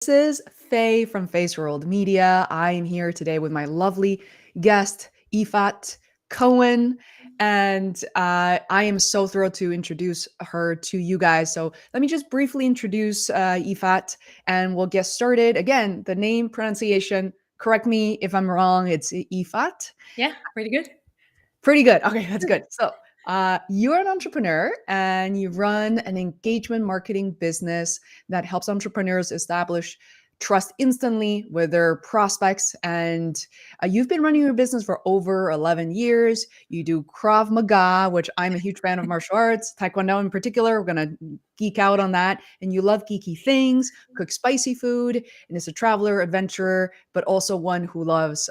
This is Faye from Face World Media. I am here today with my lovely guest, Yifat Cohen. And I am so thrilled to introduce her to you guys. So let me just briefly introduce Yifat and we'll get started. Again, the name pronunciation, correct me if I'm wrong, it's Yifat. Yeah, pretty good. Pretty good. Okay, that's good. So, you're an entrepreneur and you run an engagement marketing business that helps entrepreneurs establish trust instantly with their prospects. And you've been running your business for over 11 years. You do Krav Maga, which I'm a huge fan of martial arts, Taekwondo in particular. We're going to geek out on that. And you love geeky things, cook spicy food, and is a traveler, adventurer, but also one who loves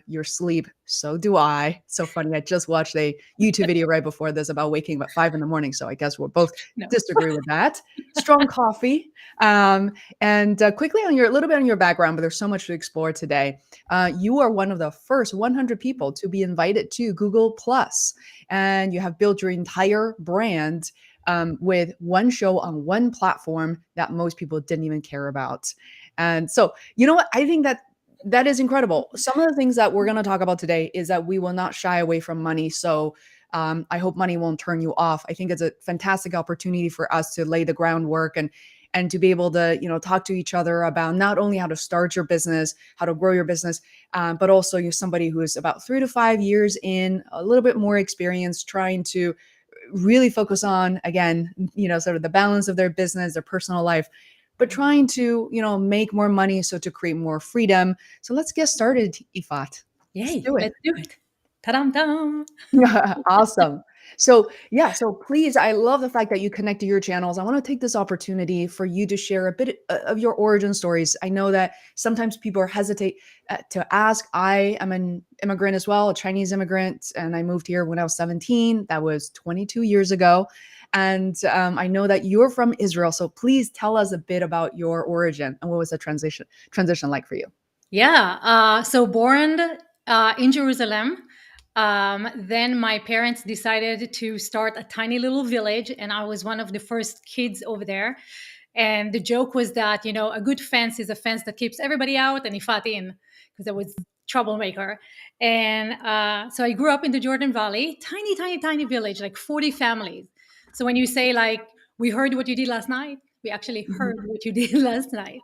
your sleep. So do I. So funny. I just watched a YouTube video right before this about waking up at 5 in the morning. So I guess we'll both No. disagree with that. Strong coffee. And quickly on your a little bit on your background, but there's so much to explore today. You are one of the first 100 people to be invited to Google Plus, and you have built your entire brand with one show on one platform that most people didn't even care about. And so, you know what? I think that is incredible. Some of the things that we're going to talk about today is that we will not shy away from money. So I hope money won't turn you off. I think it's a fantastic opportunity for us to lay the groundwork and to be able to talk to each other about not only how to start your business, how to grow your business, but also you're somebody who is about 3 to 5 years in, a little bit more experience, trying to really focus on, again, sort of the balance of their business, their personal life, but trying to make more money, so to create more freedom. So let's get started, Yifat. Let's Yay, do it. let's do it. Ta-dam-dam. Awesome. So yeah, so please, I love the fact that you connected your channels. I want to take this opportunity for you to share a bit of your origin stories. I know that sometimes people are hesitate to ask. I am an immigrant as well, a Chinese immigrant, and I moved here when I was 17. That was 22 years ago. And I know that you're from Israel. So please tell us a bit about your origin and what was the transition like for you? Yeah, so born in Jerusalem. Then my parents decided to start a tiny little village, and I was one of the first kids over there. And the joke was that, a good fence is a fence that keeps everybody out and Yifat in, because I was troublemaker. And so I grew up in the Jordan Valley, tiny, tiny, tiny village, like 40 families. So when you say like, we heard what you did last night, we actually Mhm. heard what you did last night,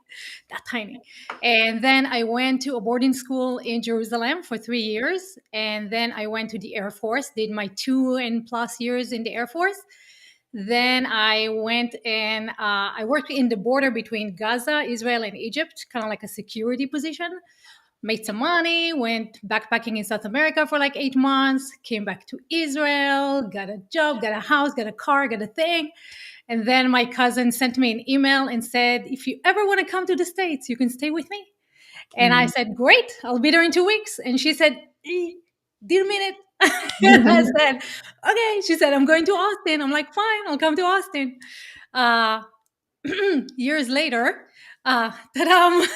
that tiny. And then I went to a boarding school in Jerusalem for 3 years. And then I went to the Air Force, did my 2+ years in the Air Force. Then I went and I worked in the border between Gaza, Israel, and Egypt, kind of like a security position. Made some money, went backpacking in South America for like 8 months, came back to Israel, got a job, got a house, got a car, got a thing. And then my cousin sent me an email and said, if you ever want to come to the States, you can stay with me. And I Mhm. said, great, I'll be there in 2 weeks. And she said, do you mean it? And I said, okay. She said, I'm going to Austin. I'm like, fine, I'll come to Austin. Uh, years later, ta-dam,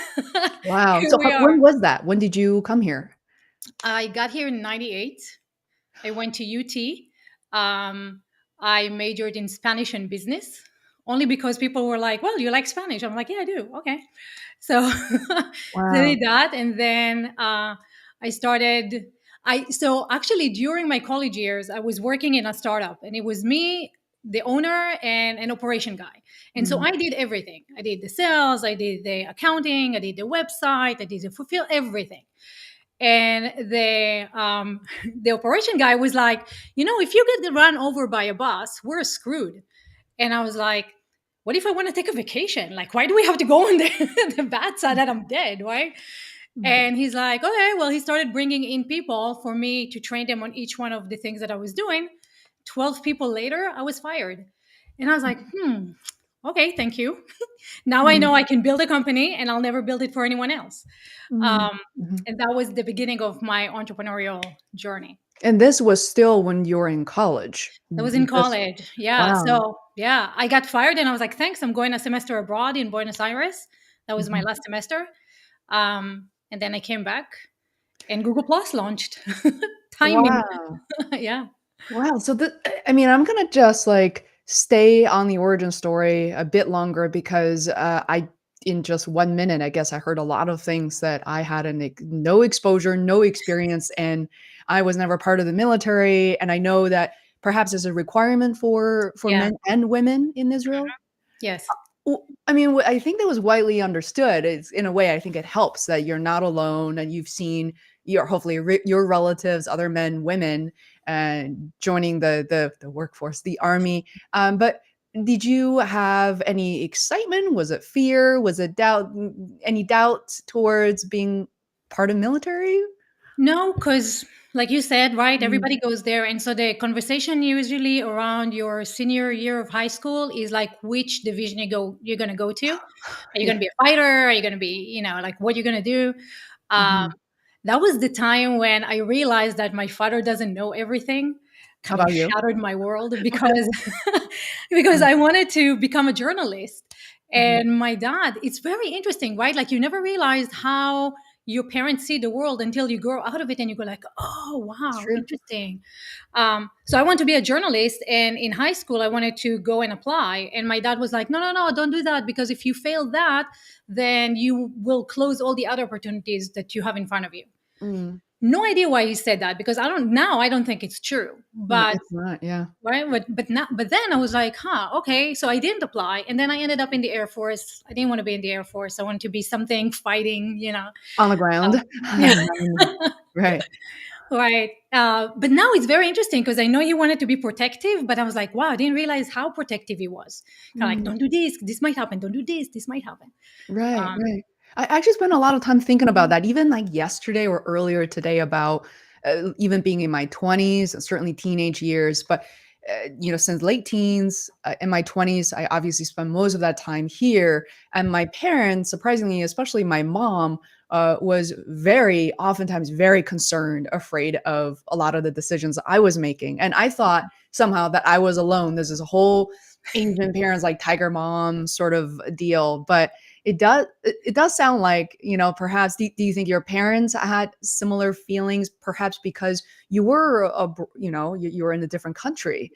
Wow. here So we are. when was that? When did you come here? I got here in 98. I went to UT. Um, I majored in Spanish and business only because people were like, well, you like Spanish. I'm like, yeah, I do. Okay. So they Wow. did that. And then I started. So actually during my college years, I was working in a startup and it was me, the owner, and an operation guy. And so Mhm. I did everything. I did the sales, I did the accounting, I did the website, I did the fulfill everything. And the operation guy was like, if you get run over by a bus, we're screwed. And I was like, what if I want to take a vacation? Like, why do we have to go on the bad side that I'm dead, right? And he's like, okay. Well, he started bringing in people for me to train them on each one of the things that I was doing. 12 people later, I was fired. And I was like, okay, thank you. Now I Mhm. know I can build a company and I'll never build it for anyone else. Mhm. Um, Mhm. and that was the beginning of my entrepreneurial journey. And this was still when you were in college. That was in This college. Yeah. Wow. So, yeah, I got fired and I was like, thanks. I'm going a semester abroad in Buenos Aires. That was my Mhm. last semester. And then I came back and Google Plus launched. Timing. Wow. Yeah. Wow. So I mean, I'm gonna just like stay on the origin story a bit longer because I in just 1 minute, I guess I heard a lot of things that I had no exposure, no experience, and I was never part of the military. And I know that perhaps there's a requirement for Yeah. men and women in Israel. Yes. I mean, I think that was widely understood. It's in a way, I think it helps that you're not alone and you've seen your hopefully your relatives, other men, women, and joining the workforce, the army. But did you have any excitement? Was it fear? Was it doubt? Any doubt towards being part of military? No, because like you said, right, Mm, everybody goes there. And so the conversation usually around your senior year of high school is like which division you're gonna go to. Are you yeah. gonna be a fighter? Are you gonna be, like what you're gonna do? Um, Mhm. that was the time when I realized that my father doesn't know everything. How Kind of about you? shattered my world because because I wanted to become a journalist. Mhm. And my dad, it's very interesting, right? Like you never realized how your parents see the world until you grow out of it and you go like, oh It's wow, true. interesting. So I want to be a journalist, and in high school I wanted to go and apply, and my dad was like, no, no, no, don't do that, because if you fail that, then you will close all the other opportunities that you have in front of you. Mm. No idea why he said that, because I don't think it's true, No, but it's not. Yeah. right, but then I was like, huh, okay. So I didn't apply, and then I ended up in the Air Force. I didn't want to be in the Air Force. I wanted to be something fighting, On the ground. yeah. Right. Right. But now it's very interesting because I know he wanted to be protective, but I was like, wow, I didn't realize how protective he was. Kind of like, Mm. don't do this might happen. Don't do this might happen. Right, Um, right. I actually spent a lot of time thinking about that, even like yesterday or earlier today about even being in my 20s, and certainly teenage years. But, since late teens, in my 20s, I obviously spent most of that time here. And my parents, surprisingly, especially my mom, was oftentimes very concerned, afraid of a lot of the decisions I was making. And I thought somehow that I was alone. There's this whole Asian parents like tiger mom sort of deal. But it does sound like, perhaps do you think your parents had similar feelings, perhaps because you were you were in a different country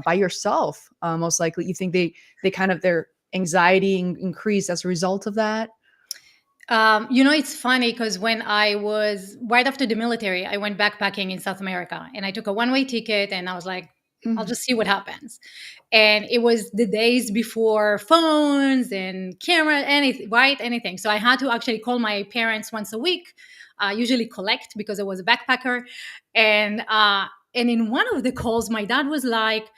by yourself, most likely you think they kind of their anxiety increased as a result of that? it's funny because when I was right after the military, I went backpacking in South America, and I took a one-way ticket, and I was like, I'll Mhm. just see what happens. And it was the days before phones and camera, anything, right? Anything. So I had to actually call my parents once a week, usually collect because I was a backpacker. And in one of the calls, my dad was like,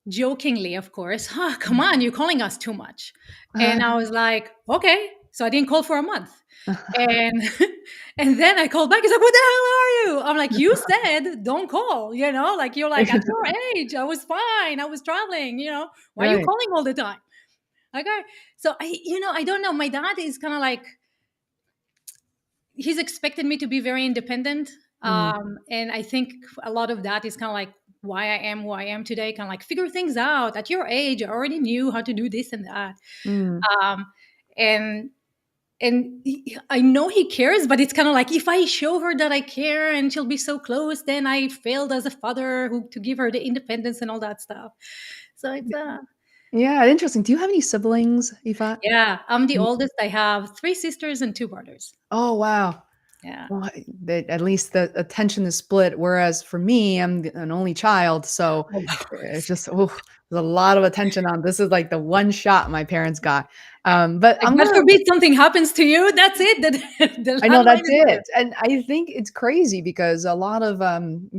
jokingly, of course, come on, you're calling us too much. And I was like, okay. So I didn't call for a month. And and then I called back. He's like, what the hell are you? I'm like, you said don't call, like you're like at your age, I was fine. I was traveling, why are you Right. calling all the time? Okay. So I don't know. My dad is kind of like, he's expected me to be very independent. Mm, And I think a lot of that is kind of like why I am who I am today. Kind of like figure things out at your age. I already knew how to do this and that. mm. Um, and I know he cares, but it's kind of like if I show her that I care and she'll be so close, then I failed as a father to give her the independence and all that stuff. So it's Yeah, interesting. Do you have any siblings, Yvonne? yeah, I'm the oldest. I have three sisters and two brothers. Oh, wow. Yeah. Well, at least the attention is split, whereas for me, I'm an only child, so Oh my it's goodness. just, there's a lot of attention on this is like the one shot my parents got. But Like, I'm God gonna forbid something happens to you. That's it. The I know landline that's is it, there. and I think it's crazy because a lot of,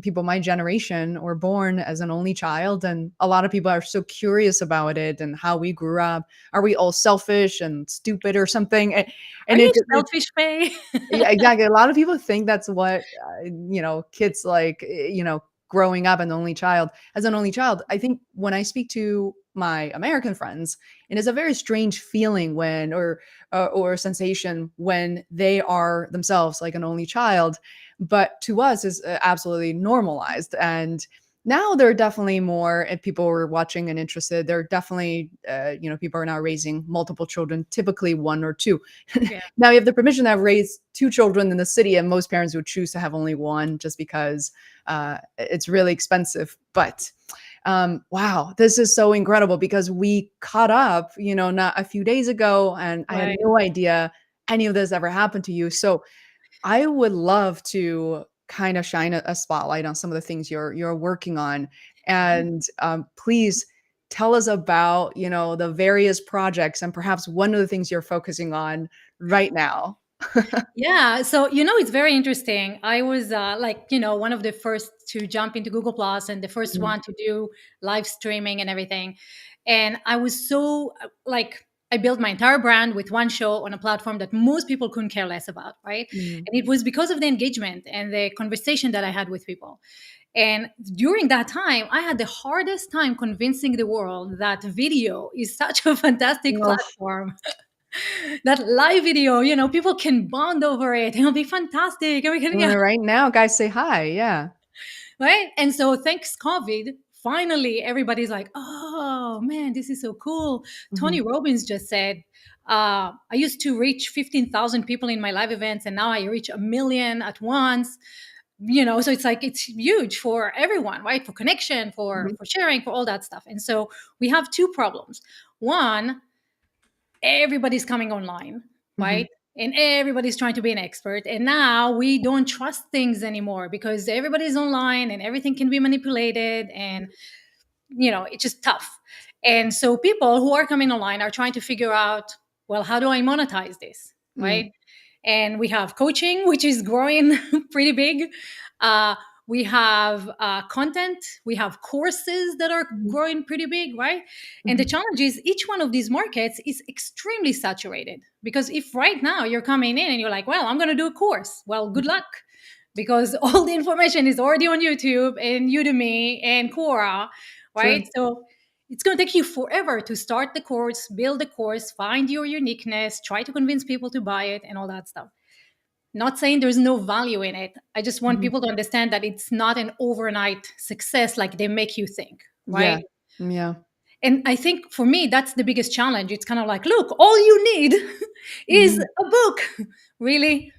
people my generation were born as an only child, and a lot of people are so curious about it and how we grew up. Are we all selfish and stupid or something? Are And you it selfish, Faye? yeah, exactly. A lot of people think that's what, kids like, growing up an only child. As an only child, I think when I speak to my American friends, and it's a very strange feeling when, or sensation when they are themselves like an only child, but to us is absolutely normalized. And now there are definitely more, if people were watching and interested, there are definitely, people are now raising multiple children, typically one or two. Yeah. Now you have the permission to have raised two children in the city, and most parents would choose to have only one just because it's really expensive. But Wow, this is so incredible because we caught up, not a few days ago, and I had Right. no idea any of this ever happened to you. So I would love to kind of shine a spotlight on some of the things you're working on, and please tell us about the various projects and perhaps one of the things you're focusing on right now. Yeah. So, it's very interesting. I was one of the first to jump into Google Plus and the first Mhm, one to do live streaming and everything. And I was so I built my entire brand with one show on a platform that most people couldn't care less about, right? mhm, And it was because of the engagement and the conversation that I had with people. And during that time, I had the hardest time convincing the world that video is such a fantastic oh, platform, that live video, people can bond over it. It'll be fantastic. And we can, yeah, right now, guys, say hi. Yeah. right. And so thanks COVID, finally everybody's like, oh man, this is so cool. Tony Mhm, Robbins just said, I used to reach 15,000 people in my live events, and now I reach 1 million at once. So it's like it's huge for everyone, right? For connection, for mhm, sharing, for all that stuff. And so we have two problems. One, everybody's coming online, mhm, right? And everybody's trying to be an expert. And now we don't trust things anymore because everybody's online and everything can be manipulated. And, it's just tough. And so people who are coming online are trying to figure out, well, how do I monetize this, mm, right? And we have coaching, which is growing pretty big. Uh, we have content. We have courses that are mhm, growing pretty big, right? And the mhm, challenge is each one of these markets is extremely saturated. Because if right now you're coming in and you're like, well, I'm going to do a course, well, good luck. Because all the information is already on YouTube and Udemy and Quora, right? true. So it's going to take you forever to start the course, build the course, find your uniqueness, try to convince people to buy it, and all that stuff. Not saying there's no value in it. I just want Mhm. people to understand that it's not an overnight success like they make you think, Yeah. right? Yeah. And I think for me, that's the biggest challenge. It's kind of like, look, all you need is Mhm, a book. Really?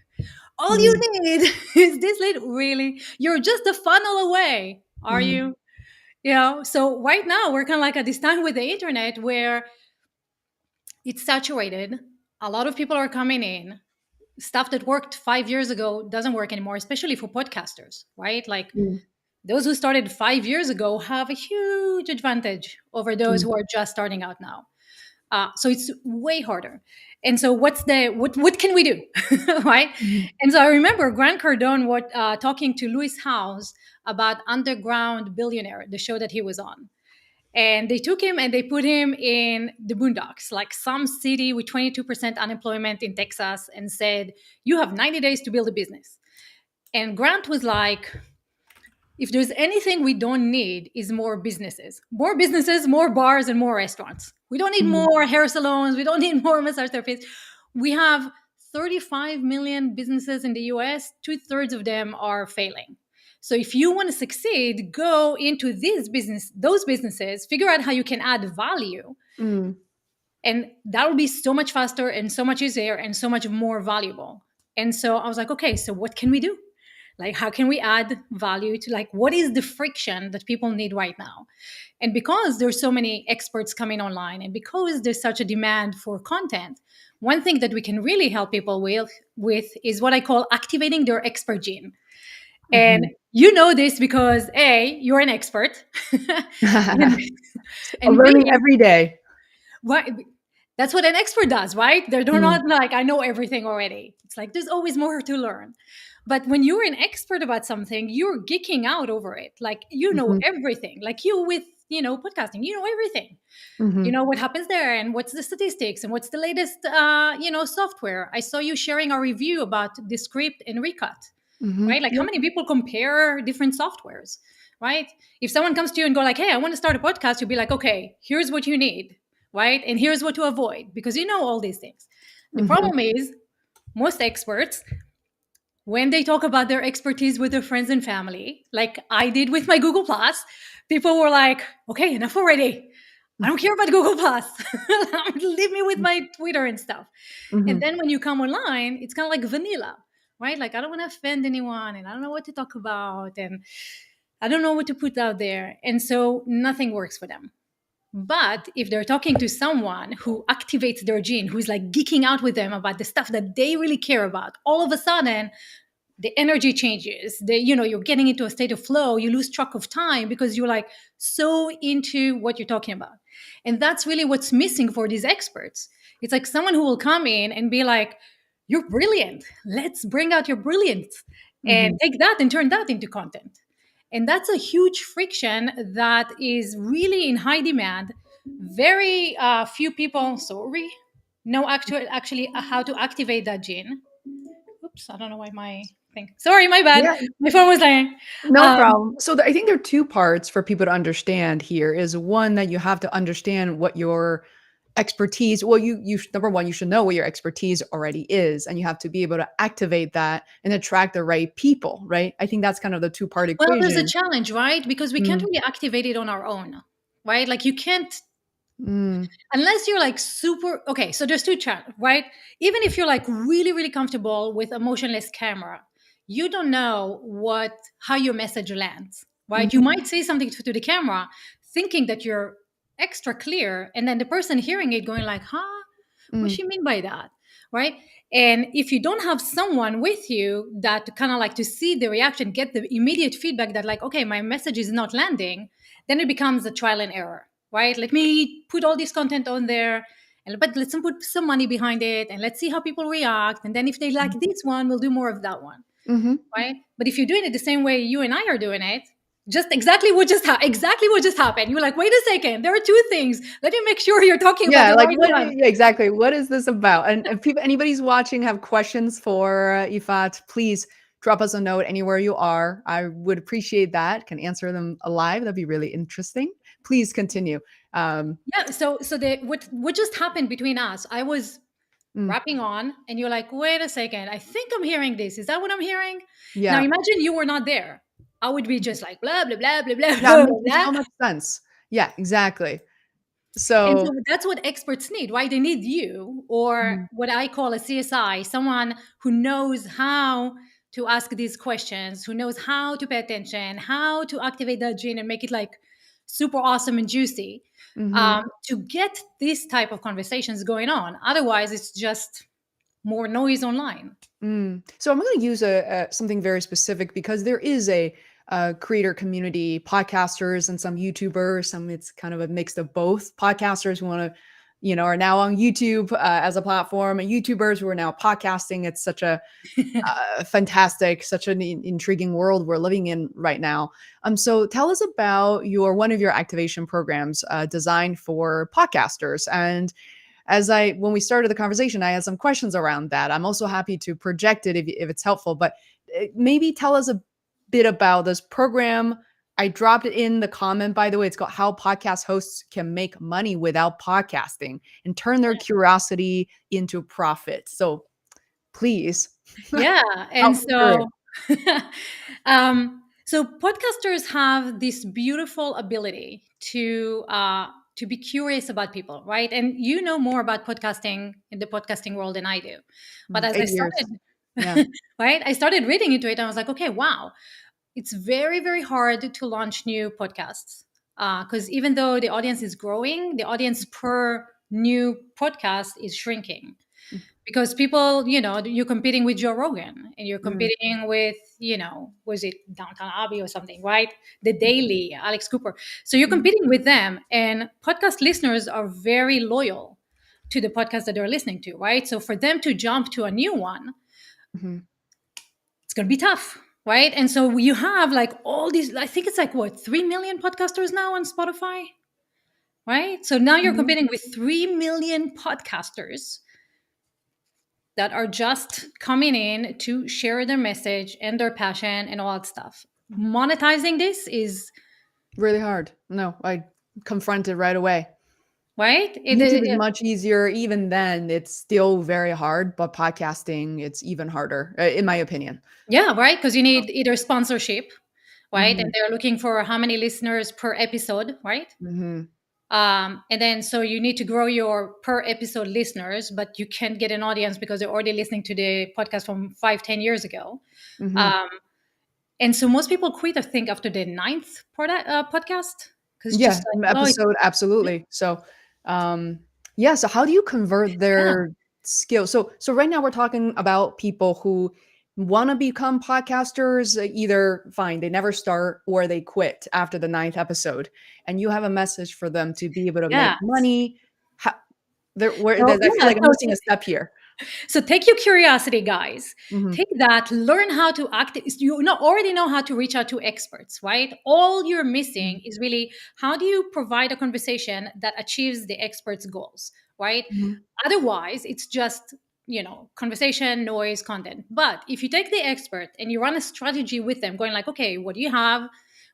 All you mhm, need is this little, really? You're just a funnel away, are mhm, you? So right now we're kind of like at this time with the internet where it's saturated. A lot of people are coming in. Stuff that worked 5 years ago doesn't work anymore, especially for podcasters, right? Like mm, those who started 5 years ago have a huge advantage over those mm, who are just starting out now. So it's way harder. And so what can we do, right? mhm, And so I remember Grant Cardone talking to Lewis Howes about Underground Billionaire, the show that he was on. And they took him and they put him in the boondocks, like some city with 22% unemployment in Texas, and said, you have 90 days to build a business. And Grant was like, if there's anything we don't need is more businesses, more bars, and more restaurants. We don't need mhm, more hair salons. We don't need more massage therapists. We have 35 million businesses in the US. 2/3 of them are failing. So if you want to succeed, go into those businesses, figure out how you can add value, mm, and that will be so much faster and so much easier and so much more valuable. And so I was like, okay, so what can we do? Like, how can we add value to, like, what is the friction that people need right now? And because there's so many experts coming online and because there's such a demand for content, one thing that we can really help people with is what I call activating their expert gene. And mhm. you know this because A, you're an expert. and, I'm and learning B, every day. why, that's what an expert does, right? They're Mm, not like, I know everything already. It's like, there's always more to learn. But when you're an expert about something, you're geeking out over it. Like, you know mhm, everything. Like you with, podcasting, you know everything. You mhm, know what happens there and what's the statistics and what's the latest, software. I saw you sharing a review about Descript and Recut, mhm. right? Like how Yep. many people compare different softwares, right? If someone comes to you and go like, hey, I want to start a podcast, you'll be like, okay, here's what you need, right? And here's what to avoid because you know all these things. The Mhm, problem is most experts, when they talk about their expertise with their friends and family, like I did with my Google Plus, people were like, okay, enough already. I don't care about Google Plus. Leave me with my Twitter and stuff. And mhm, then when you come online, it's kind of like vanilla, right? Like I don't want to offend anyone and I don't know what to talk about. And I don't know what to put out there. And so nothing works for them. But if they're talking to someone who activates their gene, who's like geeking out with them about the stuff that they really care about, all of a sudden the energy changes. You're getting into a state of flow. You lose track of time because you're like so into what you're talking about. And that's really what's missing for these experts. It's like someone who will come in and be like, "You're brilliant. Let's bring out your brilliance and Mhm. take that and turn that into content." And that's a huge friction that is really in high demand. Very few people, sorry, know actually how to activate that gene. Oops, I don't know why my thing. Sorry, my bad. Yeah, My phone was dying. no Um, problem. So I think there are 2 parts for people to understand here is one that you have to understand what your expertise well, number 1, you should know what your expertise already is, and you have to be able to activate that and attract the right people, right? I think that's kind of the two-part well, there's a equation. challenge, right? Because we can't Mm, really activate it on our own, right? Like you can't mm, unless you're like super okay. So there's two channels, right? Even if you're like really really comfortable with a motionless camera, you don't know what how your message lands, right? You mhm, might say something to the camera thinking that you're extra clear, and then the person hearing it going like, huh, what mm, she mean by that, right? And if you don't have someone with you that kind of like to see the reaction, get the immediate feedback that like, okay, my message is not landing, then it becomes a trial and error, right? Let me put all this content on there, but let's put some money behind it, and let's see how people react. And then if they like this one, we'll do more of that one, mhm. right? But if you're doing it the same way you and I are doing it, just exactly what just happened. You're like, wait a second, there are two things. Let me make sure you're talking about Yeah, the like, right what one. yeah, exactly. What is this about? And if people anybody's watching have questions for Yifat, please drop us a note anywhere you are. I would appreciate that. Can answer them alive. That'd be really interesting. Please continue. Um, Yeah. So the what just happened between us? I was mm, rapping on, and you're like, wait a second, I think I'm hearing this. Is that what I'm hearing? Now yeah. imagine you were not there. I would be just like blah blah blah blah blah Yeah, it blah makes blah. so much sense. Yeah, exactly. And So so that's what experts need, right? They need you, or mhm, what I call a CSI, someone who knows how to ask these questions, who knows how to pay attention, how to activate that gene and make it like super awesome and juicy, mhm. to get this type of conversations going on. Otherwise, it's just more noise online. So I'm going to use a something very specific because there is a creator community, podcasters and some YouTubers. Some it's kind of a mix of both. Podcasters who want to, are now on YouTube as a platform, and YouTubers who are now podcasting. It's such a fantastic, such an intriguing world we're living in right now. So tell us about your one of your activation programs designed for podcasters and when we started the conversation, I had some questions around that. I'm also happy to project it if it's helpful, but maybe tell us a bit about this program. I dropped it in the comment, by the way. It's called How Podcast Hosts Can Make Money Without Podcasting and Turn Their Curiosity into Profit. So please Yeah, help and me through it. so podcasters have this beautiful ability to be curious about people, right? And you know more about podcasting in the podcasting world than I do, but as I 8 years. Yeah. started, right, I started reading into it, and I was like, okay, wow, it's very very hard to launch new podcasts because even though the audience is growing, the audience per new podcast is shrinking because people, you're competing with Joe Rogan and you're Mm, competing with, was it Downtown Abbey or something, right? The Daily, Alex Cooper. So you're mm, competing with them, and podcast listeners are very loyal to the podcast that they're listening to, right? So for them to jump to a new one, mhm, it's going to be tough, right? And so you have like all these, I think it's like what, 3 million podcasters now on Spotify, right? So now you're mhm. competing with 3 million podcasters that are just coming in to share their message and their passion and all that stuff. Monetizing this is Really hard. No, I confronted right away. right. YouTube is much easier. Even then, it's still very hard, but podcasting, it's even harder, in my opinion. Yeah, right. Because you need either sponsorship, right, and Mhm, they're looking for how many listeners per episode, right? mhm, And then so you need to grow your per episode listeners, but you can't get an audience because they're already listening to the podcast from 5, 10 years ago. mhm, Um, And so most people quit, I think, after the ninth podcast, because it's Yeah, just like, oh, episode, absolutely. So, yeah. So, how do you convert yeah, their skills? So right now we're talking about people who want to become podcasters. Either fine, they never start, or they quit after the ninth episode, and you have a message for them to be able to make yeah. money. How, So I feel yeah, like I'm missing a step here. so take your curiosity, guys. Hmm. Take that, learn how to act. You already know how to reach out to experts, right? All you're missing is really how do you provide a conversation that achieves the expert's goals, right? Hmm. Otherwise, it's just, conversation, noise, content. But if you take the expert and you run a strategy with them, going like, okay, what do you have?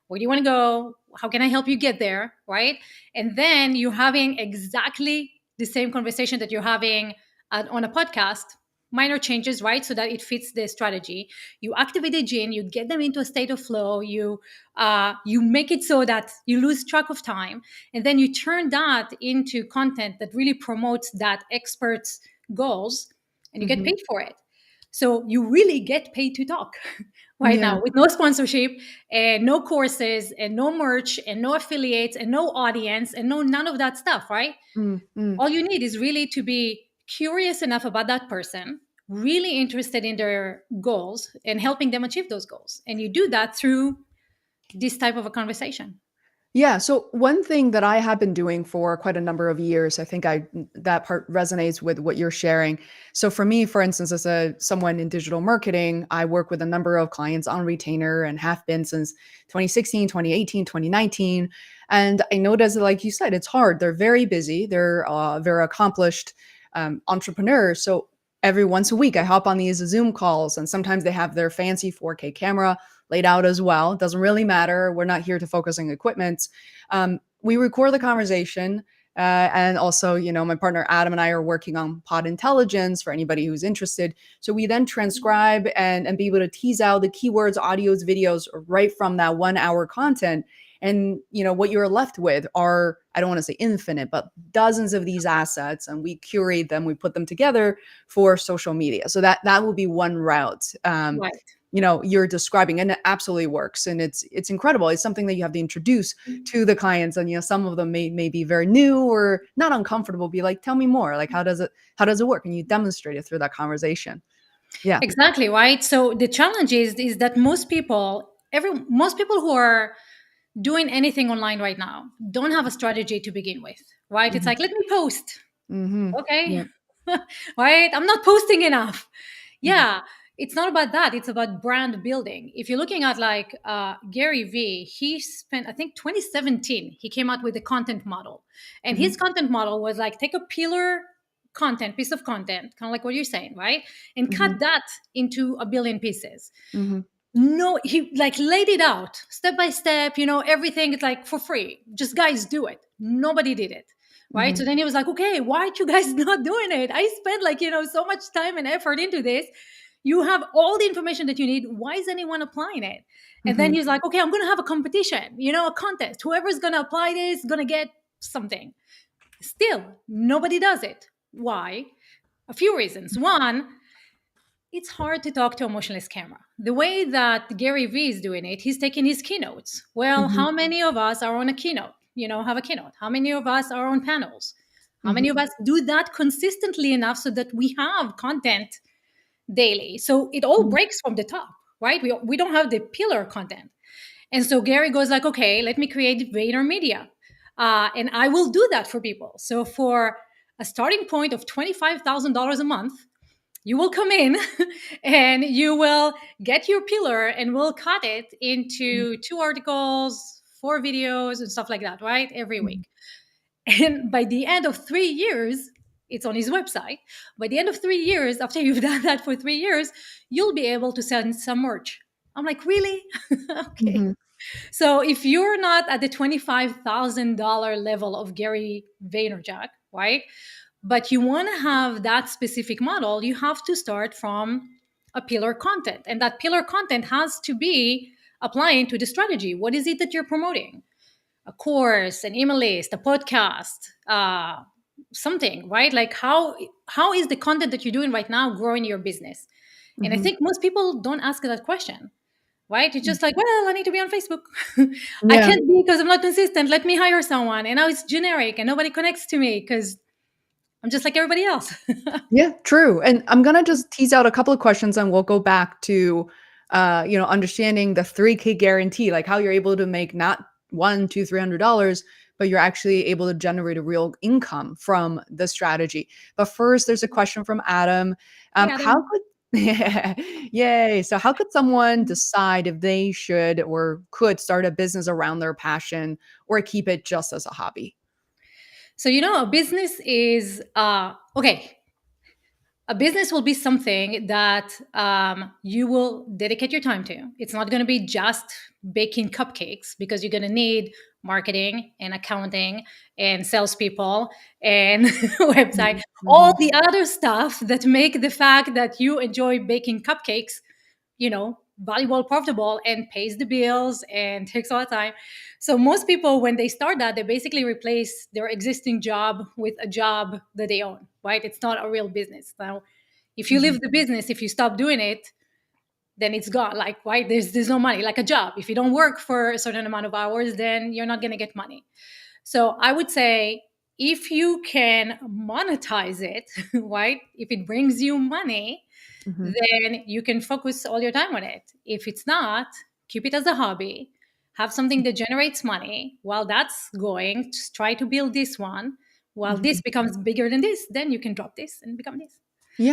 Where do you want to go? How can I help you get there? Right? And then you're having exactly the same conversation that you're having on a podcast, minor changes, right? So that it fits the strategy. You activate the gene, you get them into a state of flow, you make it so that you lose track of time, and then you turn that into content that really promotes that expert's goals, and you get Hmm. paid for it. So you really get paid to talk right Yeah. now with no sponsorship and no courses and no merch and no affiliates and no audience and no none of that stuff, right? Mm-hmm. All you need is really to be curious enough about that person, really interested in their goals and helping them achieve those goals. And you do that through this type of a conversation. Yeah. So one thing that I have been doing for quite a number of years, I think I that part resonates with what you're sharing. So for me, for instance, as a someone in digital marketing, I work with a number of clients on retainer and have been since 2016, 2018, 2019. And I noticed that, like you said, it's hard. They're very busy. They're very accomplished entrepreneurs. So every once a week, I hop on these Zoom calls, and sometimes they have their fancy 4K camera laid out as well. It doesn't really matter. We're not here to focus on equipment. We record the conversation. And also, my partner Adam and I are working on pod intelligence for anybody who's interested. So we then transcribe and be able to tease out the keywords, audios, videos right from that 1 hour content. And what you're left with are, I don't want to say infinite, but dozens of these assets, and we curate them, we put them together for social media. So that will be one route. Right. You're describing, and it absolutely works, and it's incredible. It's something that you have to introduce to the clients, and some of them may be very new or not uncomfortable, be like, tell me more, like, how does it work, and you demonstrate it through that conversation. Yeah. Exactly, right? So the challenge is that most people who are doing anything online right now don't have a strategy to begin with, right? It's Hmm. like, let me post. Hmm. Okay. Yeah. Right? I'm not posting enough. Yeah, it's not about that. It's about brand building. If you're looking at like Gary Vee, he spent, I think 2017, he came out with a content model. And Hmm. his content model was like take a piece of content, kind of like what you're saying, right? And cut Hmm. that into a billion pieces. Hmm. No, he like laid it out step by step, everything is like for free. Just guys do it. Nobody did it. Right. Hmm. So then he was like, okay, why aren't you guys not doing it? I spent like, so much time and effort into this. You have all the information that you need. Why is anyone applying it? And then Hmm. he's like, okay, I'm going to have a competition, a contest. Whoever's going to apply this is going to get something. Still, nobody does it. Why? A few reasons. One, it's hard to talk to a motionless camera. The way that Gary Vee is doing it, he's taking his keynotes. Well, Hmm. how many of us are on a keynote? Have a keynote. How many of us are on panels? How Hmm. many of us do that consistently enough so that we have content daily? So it all Hmm. breaks from the top, right? We don't have the pillar content. And so Gary goes like, okay, let me create VaynerMedia. And I will do that for people. So for a starting point of $25,000 a month, you will come in and you will get your pillar and we'll cut it into 2 articles, 4 videos, and stuff like that, right? Every Hmm. week. And by the end of 3 years, it's on his website. By the end of 3 years, after you've done that for 3 years, you'll be able to send some merch. I'm like, really? Okay. Hmm. So if you're not at the $25,000 level of Gary Vaynerchuk, right? But you want to have that specific model, you have to start from a pillar content. And that pillar content has to be applying to the strategy. What is it that you're promoting? A course, an email list, a podcast, something, right? Like how is the content that you're doing right now growing your business? And I Hmm. think most people don't ask that question. right? It's just like, well, I need to be on Facebook. I Yeah. can't be because I'm not consistent. Let me hire someone. And now it's generic and nobody connects to me because I'm just like everybody else. Yeah, true. And I'm gonna just tease out a couple of questions and we'll go back to understanding the 3K guarantee, like how you're able to make not one, two, $300, but you're actually able to generate a real income from the strategy. But first, there's a question from Adam. Yeah. How could Yay. So how could someone decide if they should or could start a business around their passion or keep it just as a hobby? So, a business is, okay, a business will be something that you will dedicate your time to. It's not going to be just baking cupcakes because you're going to need marketing and accounting and salespeople and website, Mhm, all mhm, the other stuff that make the fact that you enjoy baking cupcakes, valuable, profitable, and pays the bills and takes all the time. So most people, when they start that, they basically replace their existing job with a job that they own, right? It's not a real business. Now, if you mhm. leave the business, if you stop doing it, then it's gone. Like, right? There's no money, like a job. If you don't work for a certain amount of hours, then you're not going to get money. So I would say if you can monetize it, right? If it brings you money, Mhm. then you can focus all your time on it. If it's not, keep it as a hobby. Have something that generates money. While that's going, just try to build this one. While this Mhm. becomes bigger than this, then you can drop this and become this.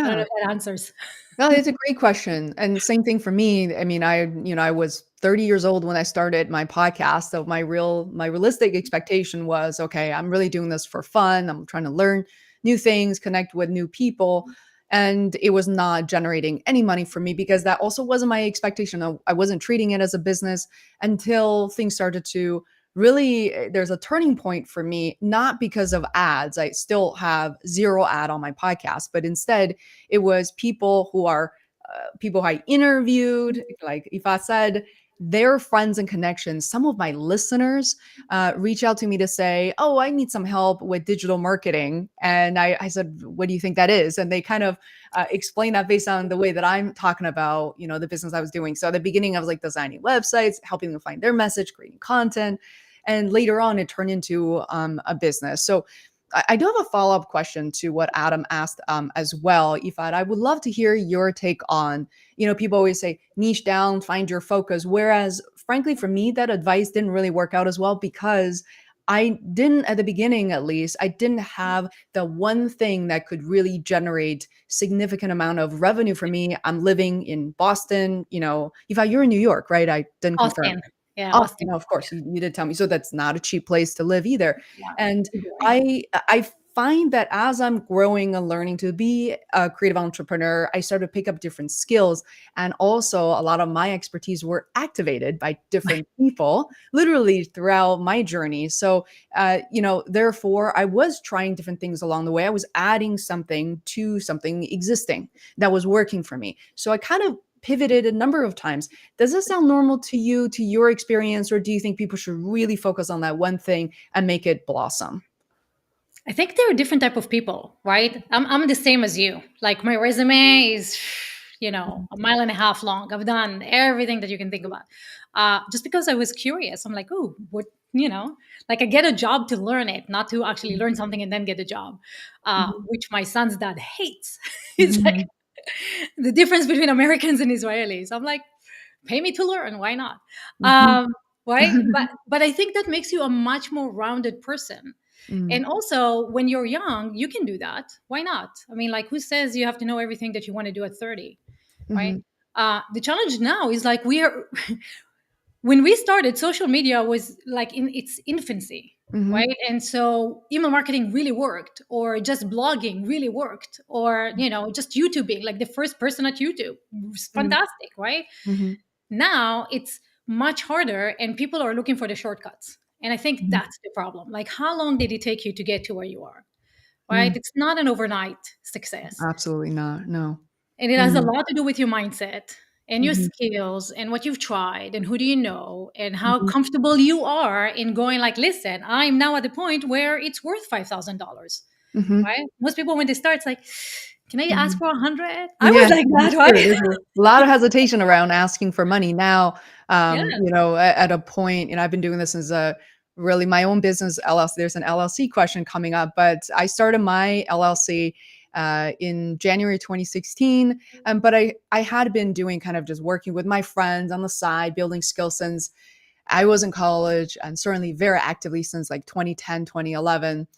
I don't know Yeah. if that answers. No, it's a great question. And same thing for me. I mean, I was 30 years old when I started my podcast. So my realistic expectation was, okay, I'm really doing this for fun. I'm trying to learn new things, connect with new people. And it was not generating any money for me because that also wasn't my expectation. I wasn't treating it as a business until things started to really, there's a turning point for me, not because of ads. I still have zero ad on my podcast, but instead, it was people who are people I interviewed, like Yifat said, their friends and connections. Some of my listeners reach out to me to say, "Oh, I need some help with digital marketing," and I said, "What do you think that is?" And they kind of explain that based on the way that I'm talking about, the business I was doing. So at the beginning, I was like designing websites, helping them find their message, creating content, and later on, it turned into a business. So I do have a follow up question to what Adam asked as well, Ifad. I would love to hear your take on, people always say niche down, find your focus. Whereas, frankly, for me, that advice didn't really work out as well because I didn't, at the beginning at least, I didn't have the one thing that could really generate significant amount of revenue for me. I'm living in Boston, Ifad, you're in New York, right? I didn't confirm. Austin. Yeah, Oh, Austin. no, of course, you did tell me. So that's not a cheap place to live either. Yeah. And February. I find that as I'm growing and learning to be a creative entrepreneur, I started to pick up different skills. And also a lot of my expertise were activated by different people, literally throughout my journey. So therefore I was trying different things along the way. I was adding something to something existing that was working for me. So I kind of pivoted a number of times. Does this sound normal to you, to your experience, or do you think people should really focus on that one thing and make it blossom? I think they're a different type of people, right? I'm the same as you. Like my resume is, Mhm, a mile and a half long. I've done everything that you can think about. Just because I was curious, I'm like, oh, what, like I get a job to learn it, not to actually learn something and then get a job, mhm, which my son's dad hates. It's like mhm, the difference between Americans and Israelis. I'm like, pay me to learn. Why not? mhm. Um, right? But I think that makes you a much more rounded person. Mm, And also, when you're young, you can do that. Why not? I mean, like, who says you have to know everything that you want to do at 30, right? mhm, The challenge now is like we are, when we started, social media was like in its infancy, mhm, right? And so email marketing really worked, or just blogging really worked, or, just YouTubing, like the first person at YouTube. Was mhm, fantastic, right? mhm, Now it's much harder and people are looking for the shortcuts. And I think mhm, that's the problem. Like, how long did it take you to get to where you are? Right? mm. It's not an overnight success. Absolutely not. No. And it has a Mm, lot to do with your mindset and your mhm, skills and what you've tried and who do you know and how mhm, comfortable you are in going like, listen, I'm now at the point where it's worth $5,000. mhm, Right? Most people, when they start, it's like, Can I ask Mhm. for 100? I Yeah, was like that, sure. right? There's a lot of hesitation around asking for money now. Yeah. At a point, I've been doing this as a really my own business LLC. There's an LLC question coming up, but I started my LLC in January 2016. But I had been doing kind of just working with my friends on the side, building skills since I was in college, and certainly very actively since like 2010, 2011.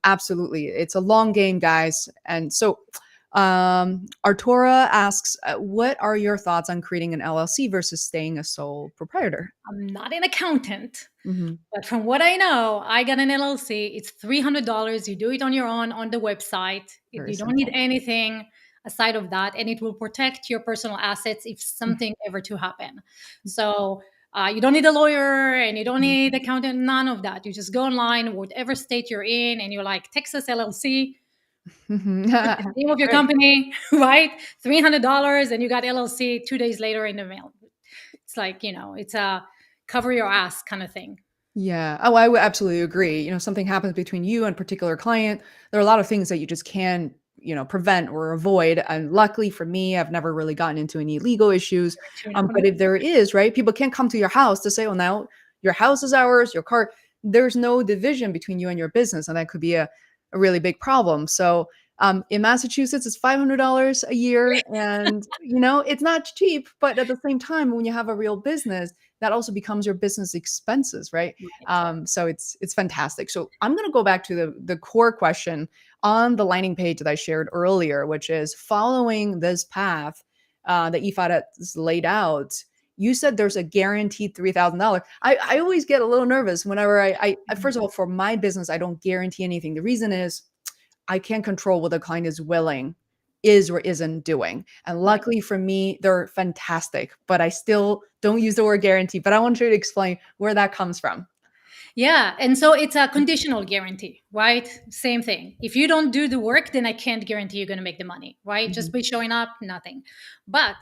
Absolutely. It's a long game, guys. And so Artura asks, what are your thoughts on creating an LLC versus staying a sole proprietor? I'm not an accountant, Hmm. but from what I know, I got an LLC. It's $300. You do it on your own on the website. Very You don't need simple. anything aside of that, and it will protect your personal assets if something ever to happen. So you don't need a lawyer and you don't Mhm. need accountant. None of that. You just go online, whatever state you're in, and you're like Texas LLC. Put the name of your Right. company, right? $300, and you got LLC 2 days later in the mail. It's like, it's a cover your ass kind of thing. Yeah. Oh, I would absolutely agree. Something happens between you and a particular client. There are a lot of things that you just can, prevent or avoid. And luckily for me, I've never really gotten into any legal issues. To knock on But wood. if there is, right, people can't come to your house to say, "Oh, now your house is ours, your car." There's no division between you and your business, and that could be a really big problem. So, in Massachusetts, it's $500 a year, and it's not cheap. But at the same time, when you have a real business, that also becomes your business expenses, right? Right. So it's fantastic. So I'm going to go back to the core question on the landing page that I shared earlier, which is following this path that Yifat has laid out. You said there's a guaranteed $3,000. I always get a little nervous whenever first of all, for my business, I don't guarantee anything. The reason is I can't control what the client is or isn't doing. And Right. luckily for me, they're fantastic, but I still don't use the word guarantee. But I want you to explain where that comes from. Yeah. And so it's a conditional guarantee, right? Same thing. If you don't do the work, then I can't guarantee you're going to make the money, right? Just Mhm, by showing up, nothing. But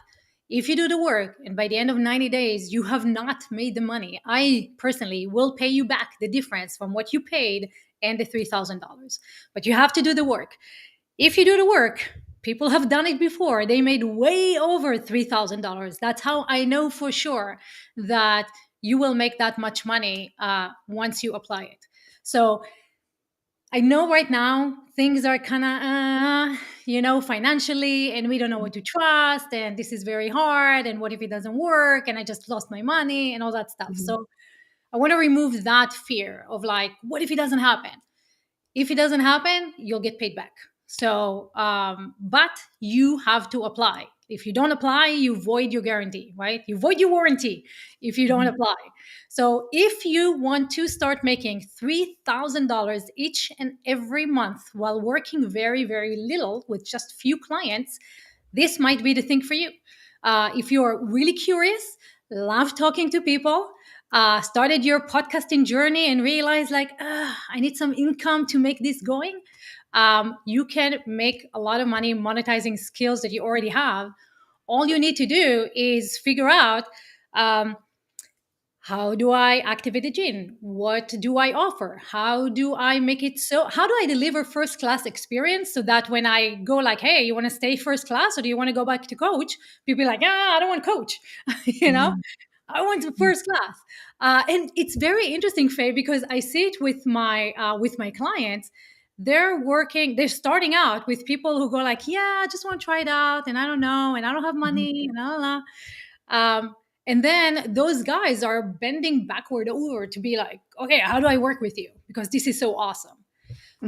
if you do the work and by the end of 90 days, you have not made the money, I personally will pay you back the difference from what you paid and the $3,000. But you have to do the work. If you do the work, people have done it before. They made way over $3,000. That's how I know for sure that you will make that much money once you apply it. So I know right now things are kind of, financially, and we don't know what to trust, and this is very hard. And what if it doesn't work? And I just lost my money and all that stuff. mhm, So I want to remove that fear of like, what if it doesn't happen? If it doesn't happen, you'll get paid back. So, but you have to apply. If you don't apply, you void your guarantee, right? You void your warranty if you don't mhm, apply. So, if you want to start making $3,000 each and every month while working very, very little with just few clients, this might be the thing for you. If you're really curious, love talking to people, started your podcasting journey and realized like, I need some income to make this going, you can make a lot of money monetizing skills that you already have. All you need to do is figure out, um, how do I activate the gene? What do I offer? How do I make it so? How do I deliver first class experience so that when I go like, hey, you want to stay first class or do you want to go back to coach? People be like, I don't want coach. you know, mhm, I went to mhm, first class, and it's very interesting, Faye, because I see it with my clients. They're starting out with people who go like, yeah, I just want to try it out, and I don't know, and I don't have mhm, money, and blah, blah, blah. And then those guys are bending backward over to be like, okay, how do I work with you? Because this is so awesome.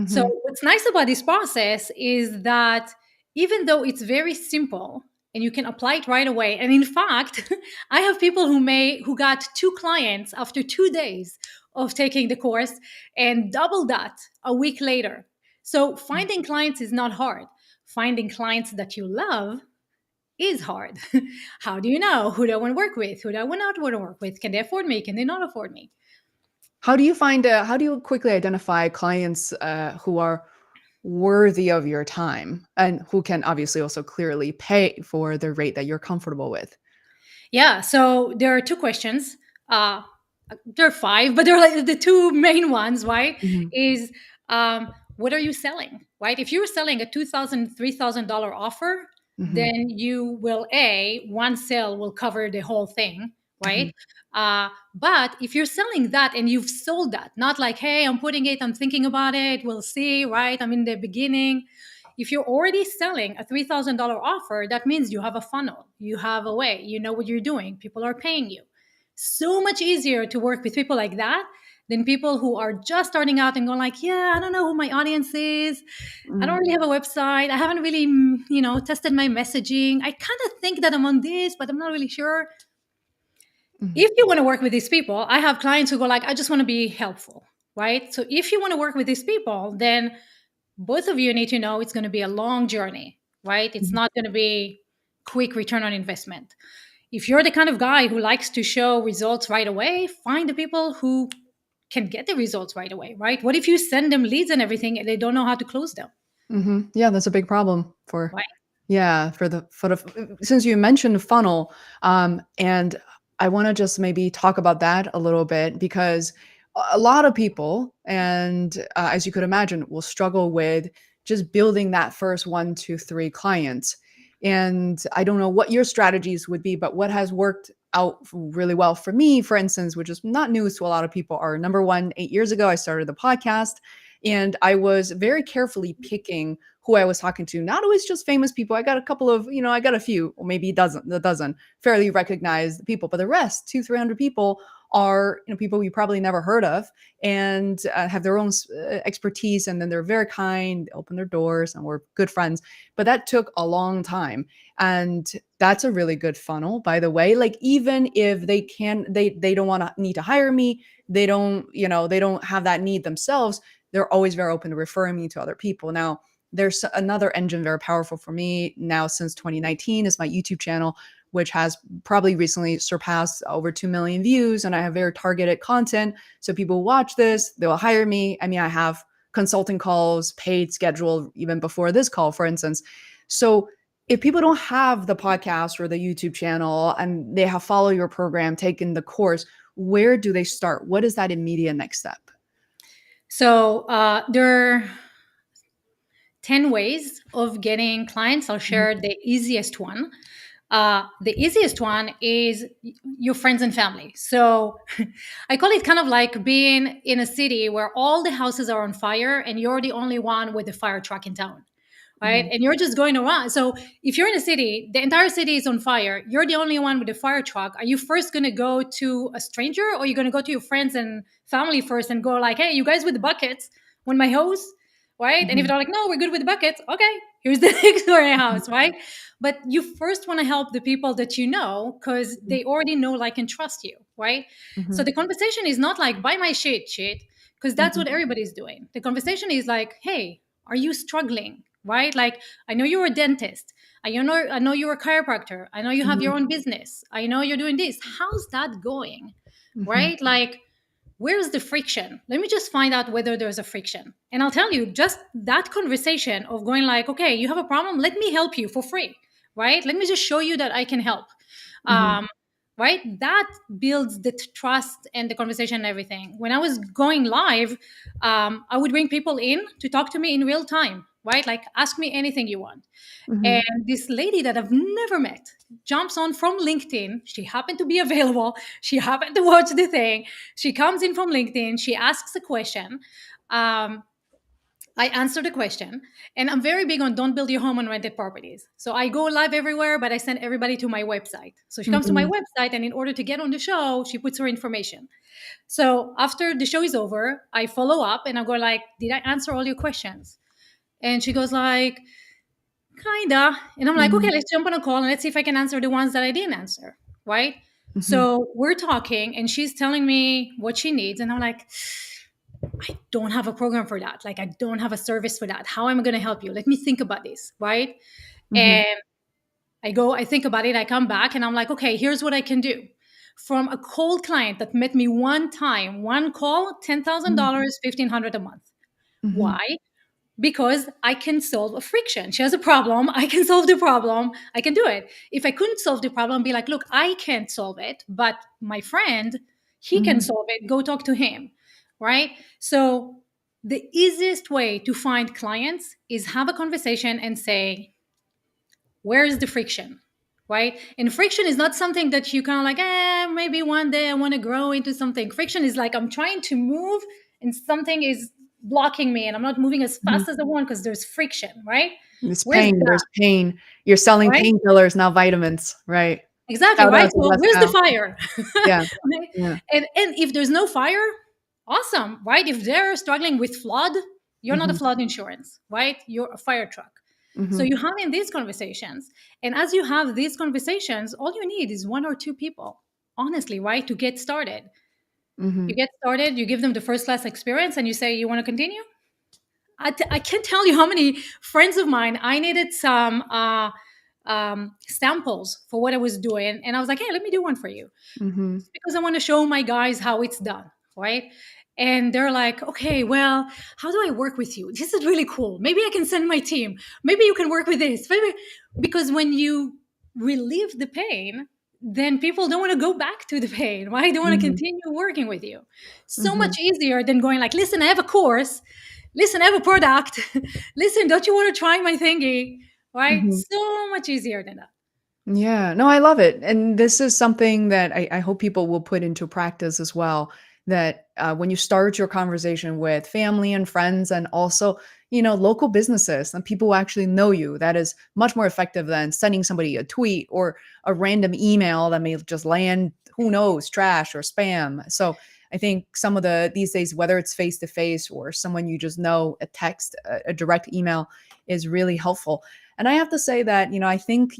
So mhm. what's nice about this process is that even though it's very simple and you can apply it right away, and in fact, I have people who got 2 clients after 2 days of taking the course and double that a week later. So finding clients is not hard. Finding clients that you love is hard. How do you know who do I want to work with? Who do I want not want to work with? Can they afford me? Can they not afford me? How do you quickly identify clients who are worthy of your time and who can obviously also clearly pay for the rate that you're comfortable with? Yeah, so there are 2 questions. There are five, but they're like the two main ones, right? Mhm, Is what are you selling, right? If you're selling a $2,000, $3,000 offer, Mhm. then you will, one sale will cover the whole thing, Mhm. right? But if you're selling that and you've sold that, not like, hey, I'm putting it, I'm thinking about it, we'll see, right? I'm in the beginning. If you're already selling a $3,000 offer, that means you have a funnel, you have a way, you know what you're doing, people are paying you. So much easier to work with people like that than people who are just starting out and going like, yeah, I don't know who my audience is. I don't Mm. really have a website. I haven't really, tested my messaging. I kind of think that I'm on this, but I'm not really sure. Mhm. If you want to work with these people, I have clients who go like, I just want to be helpful, right? So if you want to work with these people, then both of you need to know it's going to be a long journey, right? It's Mhm. not going to be quick return on investment. If you're the kind of guy who likes to show results right away, find the people who can get the results right away, right? What if you send them leads and everything and they don't know how to close them, Mhm. Yeah, that's a big problem for right? yeah, for the since you mentioned funnel, and I wanna just maybe talk about that a little bit because a lot of people, and, as you could imagine, will struggle with just building that first 1, 2, 3 clients, and I don't know what your strategies would be, but what has worked out really well for me, for instance, which is not news to a lot of people, are number 1, 8 years ago, I started the podcast, and I was very carefully picking who I was talking to. Not always just famous people. I got a couple of, I got a few, or maybe a dozen fairly recognized people, but the rest, 300 people are, people you probably never heard of and have their own expertise. And then they're very kind, they open their doors and we're good friends. But that took a long time. And that's a really good funnel, by the way. Like, even if they don't want to need to hire me, they don't have that need themselves, they're always very open to referring me to other people. Now, there's another engine very powerful for me now since 2019 is my YouTube channel, which has probably recently surpassed over 2 million views. And I have very targeted content. So people watch this, they will hire me. I mean, I have consulting calls, paid scheduled even before this call, for instance. So if people don't have the podcast or the YouTube channel and they have followed your program, taken the course, where do they start? What is that immediate next step? So there are 10 ways of getting clients. I'll Mhm. share the easiest one. The easiest one is your friends and family. So I call it kind of like being in a city where all the houses are on fire and you're the only one with a fire truck in town, right? Mhm. And you're just going around. So if you're in a city, the entire city is on fire, you're the only one with a fire truck. Are you first going to go to a stranger, or are you going to go to your friends and family first and go like, hey, you guys with the buckets, when my hose, right? And if Mhm. they're like, no, we're good with the buckets, okay, here's the next Mhm. warehouse, right? But you first want to help the people that you know because Mhm. they already know, like, and trust you, right? So Mhm. the conversation is not like, buy my shit, because that's Mhm. what everybody's doing. The conversation is like, hey, are you struggling, right? Like, I know you're a dentist. I know you're a chiropractor. I know you have Mhm. your own business. I know you're doing this. How's that going? Mhm. Right? Like, where's the friction? Let me just find out whether there's a friction. And I'll tell you, just that conversation of going like, okay, you have a problem, let me help you for free, right? Let me just show you that I can help. Mhm. Um, right? That builds the trust and the conversation and everything. When I was going live, I would bring people in to talk to me in real time, right? Like, ask me anything you want. And Mhm. this lady that I've never met jumps on from LinkedIn. She happened to be available. She happened to watch the thing. She comes in from LinkedIn. She asks a question. Um, I answer the question. And I'm very big on don't build your home on rented properties. So I go live everywhere, but I send everybody to my website. So she comes to my Mhm. website, and in order to get on the show, she puts her information. So after the show is over, I follow up and I go like, did I answer all your questions? And she goes like, kinda. And I'm like, okay, Mhm. let's jump on a call and let's see if I can answer the ones that I didn't answer. Right. Mhm. So we're talking and she's telling me what she needs. And I'm like, I don't have a program for that. Like, I don't have a service for that. How am I going to help you? Let me think about this. Right. Mhm. And I think about it. I come back and I'm like, okay, here's what I can do. From a cold client that met me one time, one call, Mhm. $10,000, 1,500 a month. Mhm. Why? Because I can solve a friction. She has a problem. I can solve the problem. I can do it. If I couldn't solve the problem, be like, look, I can't solve it, but my friend, he can Mhm. solve it. Go talk to him. Right. So the easiest way to find clients is have a conversation and say, where is the friction? Right? And friction is not something that you kind of like, maybe one day I want to grow into something. Friction is like, I'm trying to move and something is blocking me and I'm not moving as Mhm. fast as I want because there's friction, right? It's Where's pain, that, there's pain. You're selling right? painkillers, not vitamins, right? Exactly, Shout out right? to So Les where's the Powell. fire? Yeah, Right? yeah. And if there's no fire, awesome, right? If they're struggling with flood, you're not a Mhm, flood insurance, right? You're a fire truck. So mhm, you having these conversations, and as you have these conversations, all you need is one or two people, honestly, right, to get started. You mhm, get started, you give them the first class experience, and you say you want to continue. I can't tell you how many friends of mine I needed some samples for what I was doing, and I was like, hey, let me do one for you mhm, because I want to show my guys how it's done, right? And they're like, okay, well, how do I work with you? This is really cool. Maybe I can send my team. Maybe you can work with this. Maybe because when you relieve the pain, then people don't want to go back to the pain, right? They want to mhm, continue working with you. So much mhm, easier than going like, listen, I have a course. Listen, I have a product. Listen, don't you want to try my thingy? Right? mhm. So much easier than that. Yeah, no, I love it. And this is something that I hope people will put into practice as well. That when you start your conversation with family and friends, and also, local businesses and people who actually know you, that is much more effective than sending somebody a tweet or a random email that may just land, who knows, trash or spam. So I think some of these days, whether it's face to face or someone you just know, a text, a direct email is really helpful. And I have to say that, I think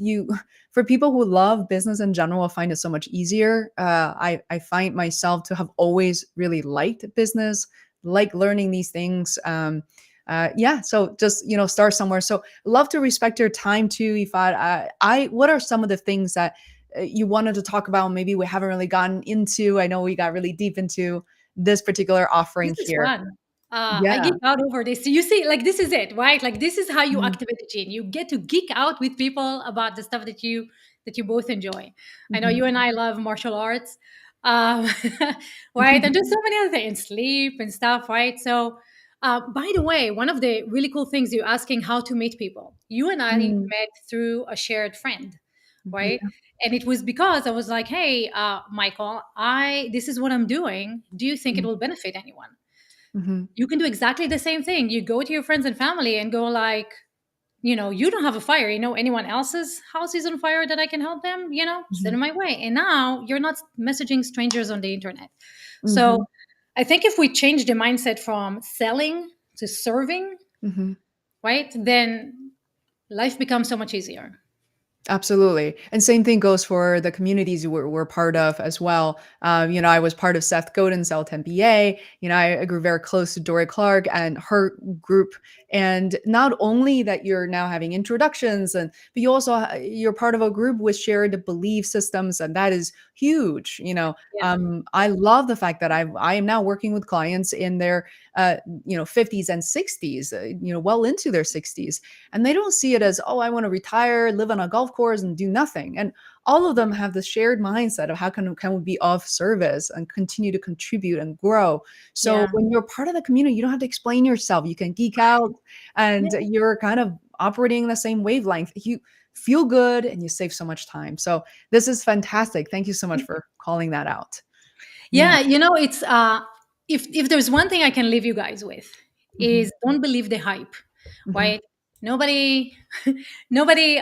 for people who love business in general, I find it so much easier. I find myself to have always really liked business, like learning these things. Yeah, so just start somewhere. So love to respect your time too, Yifat. I what are some of the things that you wanted to talk about? Maybe we haven't really gotten into. I know we got really deep into this particular offering This is here. fun. I Yeah. geek out over this. So you see, like this is it, right? Like this is how you Mhm, activate the gene. You get to geek out with people about the stuff that you both enjoy. I know mhm, you and I love martial arts, um, right? And there's so many other things, sleep and stuff, right? So, by the way, one of the really cool things you're asking how to meet people. You and I mhm, met through a shared friend, right? yeah. And it was because I was like, hey, Michael, I this is what I'm doing. Do you think it Mhm, will benefit anyone? mhm, You can do exactly the same thing. You go to your friends and family and go like, you don't have a fire. Anyone else's house is on fire that I can help them, send mhm, them my way. And now you're not messaging strangers on the internet. So mhm, I think if we change the mindset from selling to serving, mhm. right, then life becomes so much easier. Absolutely. And same thing goes for the communities we're part of as well. I was part of Seth Godin's L10BA. I grew very close to Dory Clark and her group. And not only that you're now having introductions, but you're part of a group with shared belief systems, and that is huge. Yeah. I love the fact that I am now working with clients in their 50s and 60s, well into their 60s, and they don't see it as, oh, I want to retire, live on a golf course and do nothing. And all of them have the shared mindset of how can we be of service and continue to contribute and grow. So Yeah. when you're part of the community, you don't have to explain yourself. You can geek out, and Yeah. you're kind of operating in the same wavelength. You feel good and you save so much time. So this is fantastic. Thank you so much for calling that out. Yeah. Yeah, it's if there's one thing I can leave you guys with Mhm, is don't believe the hype, mhm, right? Nobody nobody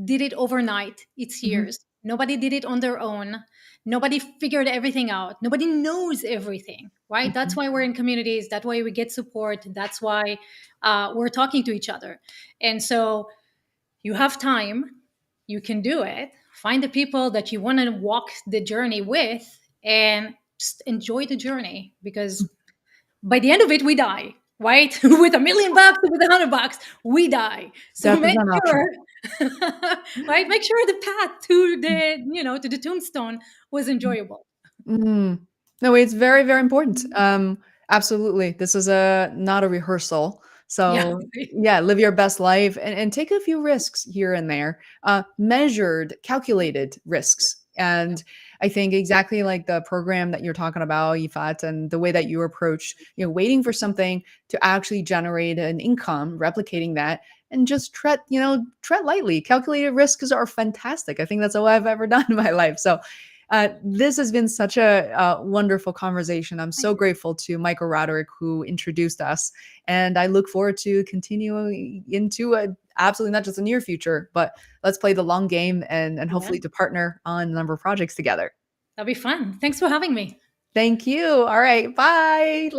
did it overnight. It's mhm, years. Nobody did it on their own. Nobody figured everything out. Nobody knows everything, right? That's mhm, why we're in communities. That's why we get support. That's why we're talking to each other. And so you have time, you can do it. Find the people that you want to walk the journey with and just enjoy the journey because by the end of it, we die, right? With $1 million, with $100, we die. So Death is make not optional. sure, right? Make sure the path to the tombstone was enjoyable. Mm. No, it's very, very important. Absolutely. This is not a rehearsal. Yeah. So yeah, live your best life, and take a few risks here and there. Measured, calculated risks. And I think exactly like the program that you're talking about, Yifat, and the way that you approach, waiting for something to actually generate an income, replicating that, and just tread lightly. Calculated risks are fantastic. I think that's all I've ever done in my life. So this has been such a wonderful conversation. I'm so grateful to Michael Roderick who introduced us, and I look forward to continuing into absolutely not just the near future, but let's play the long game and Yeah, hopefully to partner on a number of projects together. that'll be fun. Thanks for having me. Thank you. All right. Bye.